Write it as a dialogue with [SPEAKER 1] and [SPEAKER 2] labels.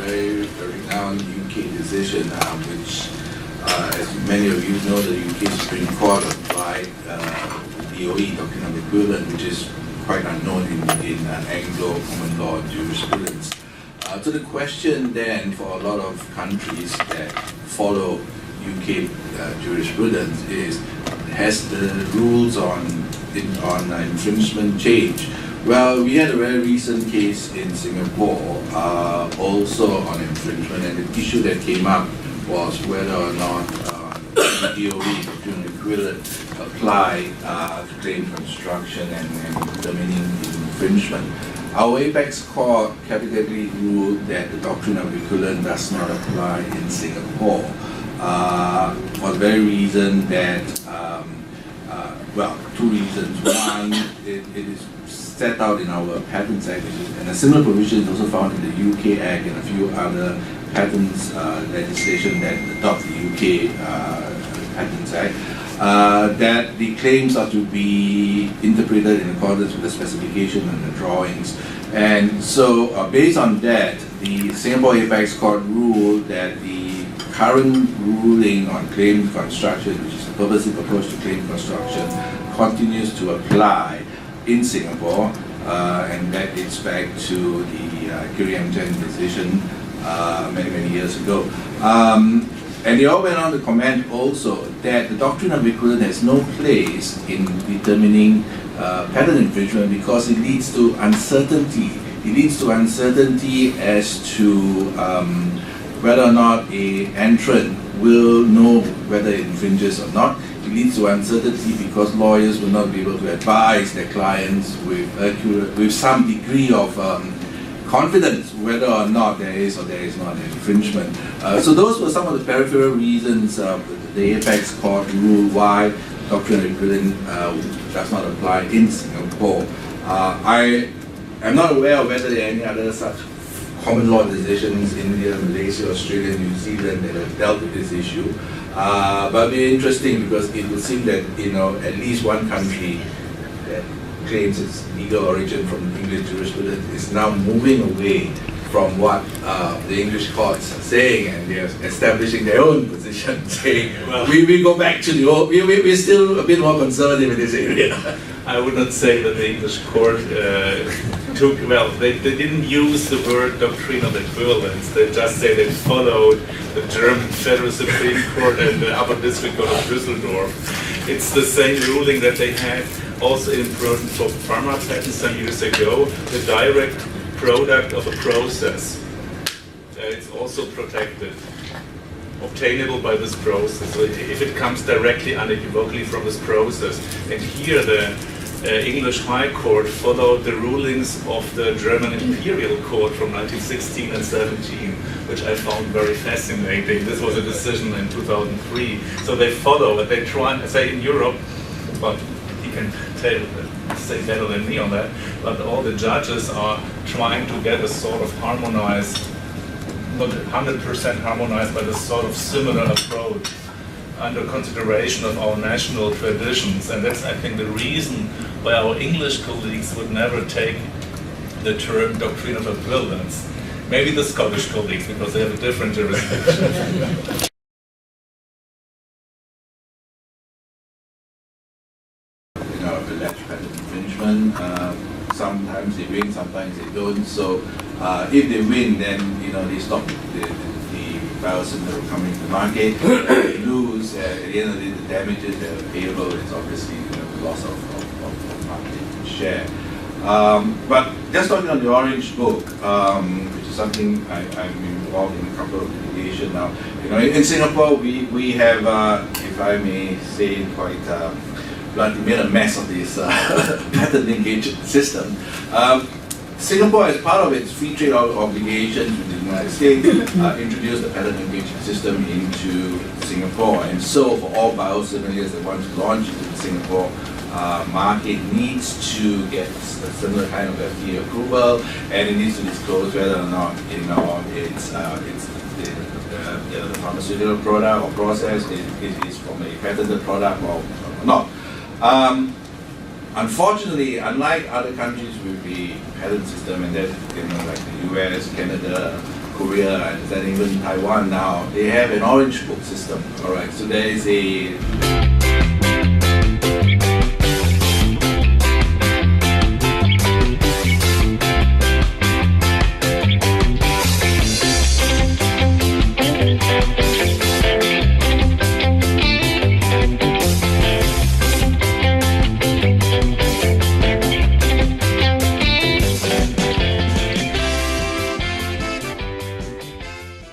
[SPEAKER 1] very renowned UK decision, which, as many of you know, the UK Supreme Court applied DOE, doctrine of equivalent, which is quite unknown in Anglo common law jurisprudence. So the question then for a lot of countries that follow UK jurisprudence is, has the rules on infringement changed? Well, we had a very recent case in Singapore also on infringement, and the issue that came up was whether or not DOE, doctrine of equivalent, apply to claim construction and determining infringement. Our apex court categorically ruled that the doctrine of equivalent does not apply in Singapore for the very reason that, well, two reasons. One, it is set out in our Patents Act, and a similar provision is also found in the UK Act and a few other patents legislation that adopt the UK Patents Act, that the claims are to be interpreted in accordance with the specification and the drawings. And so based on that, the Singapore Apex Court ruled that the current ruling on claim construction, which is a purposive approach to claim construction, continues to apply in Singapore, and that dates back to the Kiriam-Chen decision many years ago. And they all went on to comment also that the doctrine of equivalent has no place in determining patent infringement because it leads to uncertainty. It leads to uncertainty as to whether or not an entrant will know whether it infringes or not. It leads to uncertainty because lawyers will not be able to advise their clients with some degree of confidence whether or not there is or there is not an infringement. So those were some of the peripheral reasons the Apex Court ruled why doctrine of equivalent does not apply in Singapore. I am not aware of whether there are any other such common law decisions in India, Malaysia, Australia, New Zealand that have dealt with this issue. But it'll be interesting because it would seem that at least one country that claims its legal origin from English jurisprudence is now moving away from what the English courts are saying, and they're establishing their own position, saying, well, we go back to the old, we're still a bit more conservative in this area.
[SPEAKER 2] I would not say that the English court they didn't use the word doctrine of equivalence. They just say they followed the German Federal Supreme Court and the Upper District Court of Düsseldorf. It's the same ruling that they had also in Britain for Pharma patents some years ago, the direct product of a process. It's also protected, obtainable by this process. So if it comes directly, unequivocally from this process. And here the English High Court followed the rulings of the German Imperial Court from 1916 and 17, which I found very fascinating. This was a decision in 2003. So they follow, and they try, say in Europe, but he can say better than me on that, but all the judges are trying to get a sort of harmonized, not 100% harmonized, but a sort of similar approach under consideration of our national traditions. And that's, I think, the reason why our English colleagues would never take the term doctrine of equivalence. Maybe the Scottish colleagues, because they have a different jurisdiction.
[SPEAKER 1] Alleged patent infringement. Sometimes they win, sometimes they don't. So if they win, then they stop the biosimilar coming to the market. If they lose, at the end of the day, the damages that are payable is obviously the loss of market share. But just talking on the Orange Book, which is something I'm involved in a couple of litigation now. In Singapore, we have, if I may say, quite bluntly, made a mess of this patent linkage system. Singapore, as part of its free trade obligations with the United States, introduced the patent linkage system into Singapore. And so, for all biosimilars that want to launch into the Singapore market, needs to get a similar kind of FDA approval, and it needs to disclose whether or not it's the pharmaceutical product or process is from a patented product or not. Unfortunately, unlike other countries with the patent system, and that like the US, Canada, Korea and then even Taiwan now, they have an orange book system. All right, so there is a